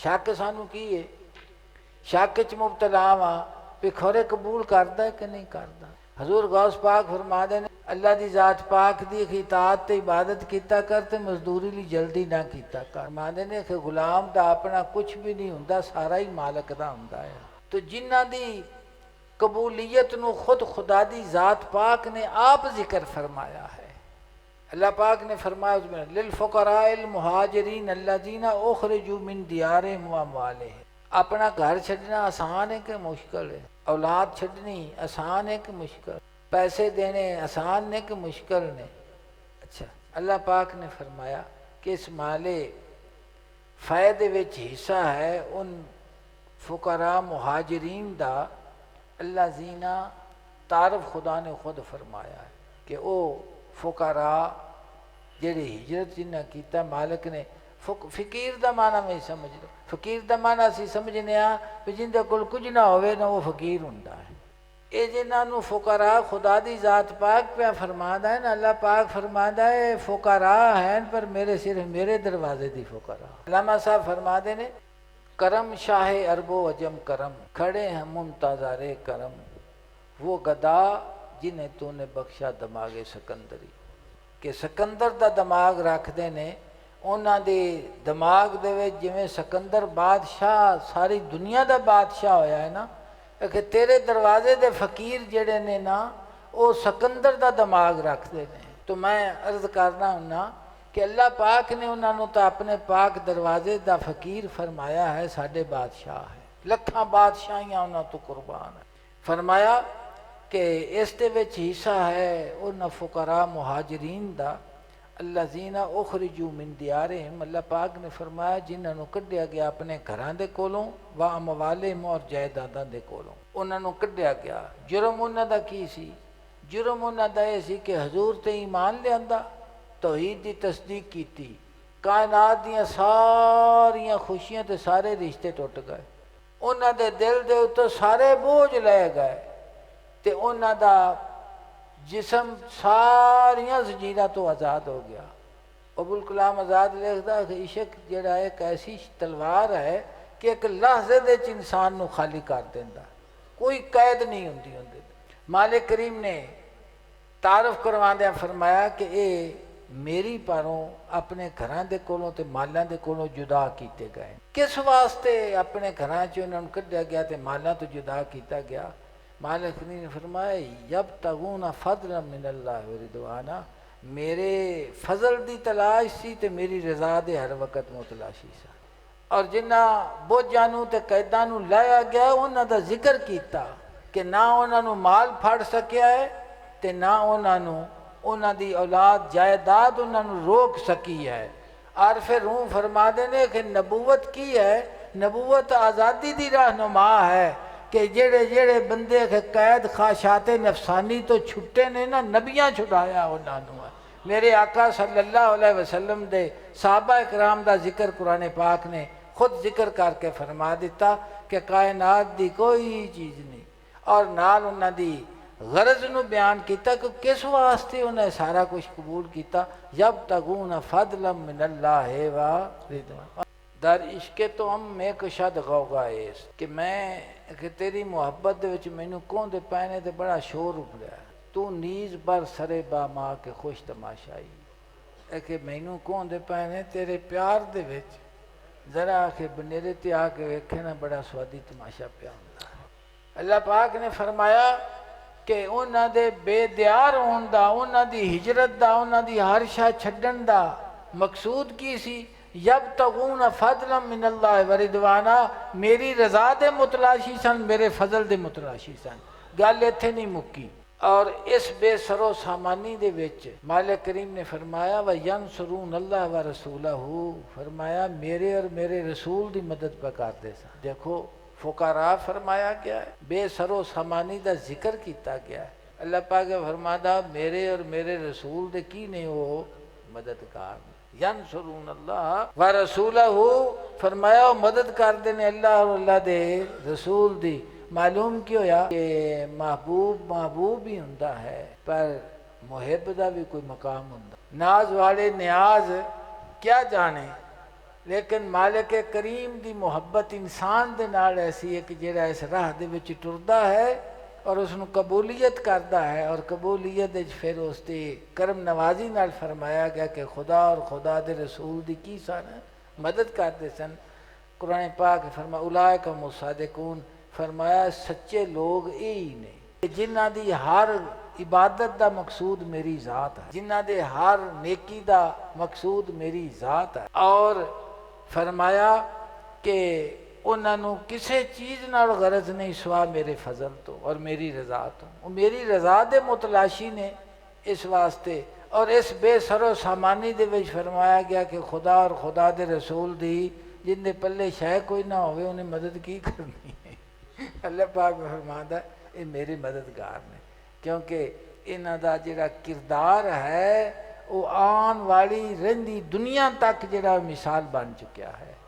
شک سانو کی ہے، شک چ مبتلا ہاں بھی کھورے قبول کرتا ہے کہ نہیں کرتا۔ حضور غوث پاک فرما دے نے اللہ دی ذات پاک دی اطاعت تے عبادت کیتا کر تے مزدوری لی جلدی نہ کیتا کر۔ فرما دے نے کہ غلام دا اپنا کچھ بھی نہیں ہوندا، سارا ہی مالک دا ہوندا ہے۔ تو جنہ دی قبولیت نو خود خدا دی ذات پاک نے آپ ذکر فرمایا ہے۔ اللہ پاک نے فرمایا اس میں للفقراء المہاجرین الذین اخرجوا من دیارہم و اموالہم۔ اپنا گھر چھڈنا آسان ہے کہ مشکل ہے؟ اولاد چھڈنی آسان ہے کہ مشکل؟ پیسے دینے آسان نے کہ مشکل نے؟ اچھا، اللہ پاک نے فرمایا کہ اس مال فائدے وچ حصہ ہے ان فقراء مہاجرین دا۔ اللہ زینہ تعارف خدا نے خود فرمایا ہے کہ او فقراء جڑے ہجرت جنہ کیتا مالک نے۔ فقیر دا معنی میں سمجھ لو، فقیر دا معنی اسی سمجھنے ہاں کہ جن دے کول کچھ نہ ہوئے نہ وہ فقیر ہوندا ہے۔ اے جنہاں نو فقراء خدا دی ذات پاک پہ فرماندا ہے نا، اللہ پاک فرماندا ہے فقراء ہیں پر میرے صرف میرے دروازے دی فقراء۔ علامہ صاحب فرما دے نے کرم شاہ عرب و عجم کرم، کھڑے ہیں ممتازار کرم، وہ گدا جنہیں تو نے بخشا دماغ سکندری۔ کہ سکندر دا دماغ رکھ دے نے، انہاں دے دماغ دے وچ جویں سکندر بادشاہ ساری دنیا دا بادشاہ ہویا ہے نا، کہ تیرے دروازے دے فقیر جڑے نے نا وہ سکندر دا دماغ رکھ دے نے۔ تو میں عرض کرنا ہوں کہ اللہ پاک نے انہاں نو تو اپنے پاک دروازے دا فقیر فرمایا ہے، ساڈے بادشاہ ہے، لکھاں بادشاہیاں انہاں تو قربان ہے۔ فرمایا کہ اس دے وچ حصہ ہے انہاں فقراء مہاجرین دا الذین اخرجوا من دیارہم۔ اللہ پاک نے فرمایا جنہاں نو کڈیا گیا اپنے گھراں دے کولوں، و اموالہم اور جائیداداں دے کولوں، انہاں نو کڈیا گیا۔ جرم انہاں دا کی سی؟ جرم انہاں دا یہ سی کہ حضور تے ایمان لیاندا، توحید دی تصدیق کیتی، کائنات دیاں ساریاں خوشیاں تے سارے رشتے ٹوٹ گئے، انہاں دے دل دے اتوں سارے بوجھ لے گئے، تے انہاں دا جسم ساریاں زنجیراں تو آزاد ہو گیا۔ ابوالکلام آزاد لکھدا کہ عشق جڑا ایک ایسی تلوار ہے کہ ایک لحظے دے وچ انسان نو خالی کر دیندا، کوئی قید نہیں ہوندی اندر۔ مالک کریم نے تعارف کرواندیاں فرمایا کہ اے میری پاروں اپنے گھراں دے کولوں تے مالاں دے کولوں جدا کیتے گئے۔ کس واسطے اپنے گھراں چ انہاں نوں کڈیا گیا تے مالاں تو جدا کیتا گیا؟ مالک کریم نے فرمایا یبتغون فضلا من اللہ ورضوانا، میرے فضل دی تلاش سی تے میری رضا دے ہر وقت متلاشی سا۔ اور جنہ بوجھاں نوں تے قیداں نوں لایا گیا انہاں دا ذکر کیتا کہ نہ انہاں نوں مال پھڑ سکیا ہے تے نہ انہاں نوں انہاں دی اولاد جائیداد انہاں نوں روک سکی ہے۔ عارف روم فرما دے نے کہ نبوت کی ہے؟ نبوت آزادی دی رہنما ہے کہ جڑے جڑے بندے کے قید خواہشات نفسانی تو چھٹے نے نا، نبیاں چھٹایا انہاں نوں۔ میرے آقا صلی اللہ علیہ وسلم دے صحابہ اکرام دا ذکر قرآن پاک نے خود ذکر کر کے فرما دیتا کہ کائنات دی کوئی چیز نہیں، اور نال انہاں دی غرض نو بیان کیتا کہ کس واسطے انہیں سارا کچھ قبول کیتا۔ یبتغون فضلا من اللہ و رضوان، در عشق تو ہم میں کشد غوغائیس، کہ میں کہ تیری محبت دے وچ مینوں کون دے پینے تے بڑا شور اپڑیا، تو نیز بر سرے با ماں کے خوش تماشائی، اے کہ مینوں کون دے پینے تیرے پیار دے وچ ذرا کہ بنیرے تے آ کے ویکھے نا بڑا سوادی تماشا پیا ہوندا۔ اللہ پاک نے فرمایا کہ انہاں دے بے دیار ہون دا، انہاں دی ہجرت دا، انہاں دی ہر شے چھڈن دا مقصود کی سی؟ یبتغون فضلا من اللہ ورضوانا، میری رضا دے متلاشی سن، میرے فضل دے متلاشی سن۔ گل ایتھے نہیں مکی۔ اور اس بے سر و سامانی دے وچ مالک کریم نے فرمایا وَيَنْصُرُونَ اللَّهَ وَرَسُولَهُ، فرمایا میرے اور میرے رسول دی مدد پہ کرتے سن۔ دیکھو فقراء فرمایا گیا ہے، بے سر و سامانی دا ذکر کیتا گیا ہے۔ اللہ پاک فرماتا میرے اور میرے رسول دے کی نہیں وہ مددگار، ینصرون اللہ ورسولہ، فرمایا وہ مدد کر دینے اللہ اور اللہ دے رسول دی۔ معلوم کیوں ہویا کہ محبوب ہی ہوندا ہے پر محب دا بھی کوئی مقام ہوندا۔ ناز والے نیاز کیا جانے، لیکن مالک کریم دی محبت انسان دے نال ایسی ہے کہ جڑا اس راہ دے وچ ٹردا ہے اور اس نو قبولیت کردا ہے، اور قبولیت وچ پھر اس دی کرم نوازی نال فرمایا گیا کہ خدا اور خدا دے رسول دی کی سن مدد کرتے سن۔ قرآن پاک فرمایا اولئک هم الصادقون، فرمایا سچے لوگ یہی نے جنہ دی ہر عبادت دا مقصود میری ذات ہے، جنہ دے ہر نیکی دا مقصود میری ذات ہے، اور فرمایا کہ انہاں نو کسے چیز نال غرض نہیں سوا میرے فضل تو اور میری رضا تو، وہ میری رضا دے متلاشی نے اس واسطے۔ اور اس بے سر و سامانی دے وچ فرمایا گیا کہ خدا اور خدا دے رسول دی جن دے پلے شے کوئی نہ ہوئے انہیں مدد کی کرنی ہے۔ اللہ پاک فرماتا ہے یہ میرے مددگار نے، کیونکہ انہاں دا جڑا کردار ہے وہ آن والی رہندی دنیا تک جڑا مثال بن چکیا ہے۔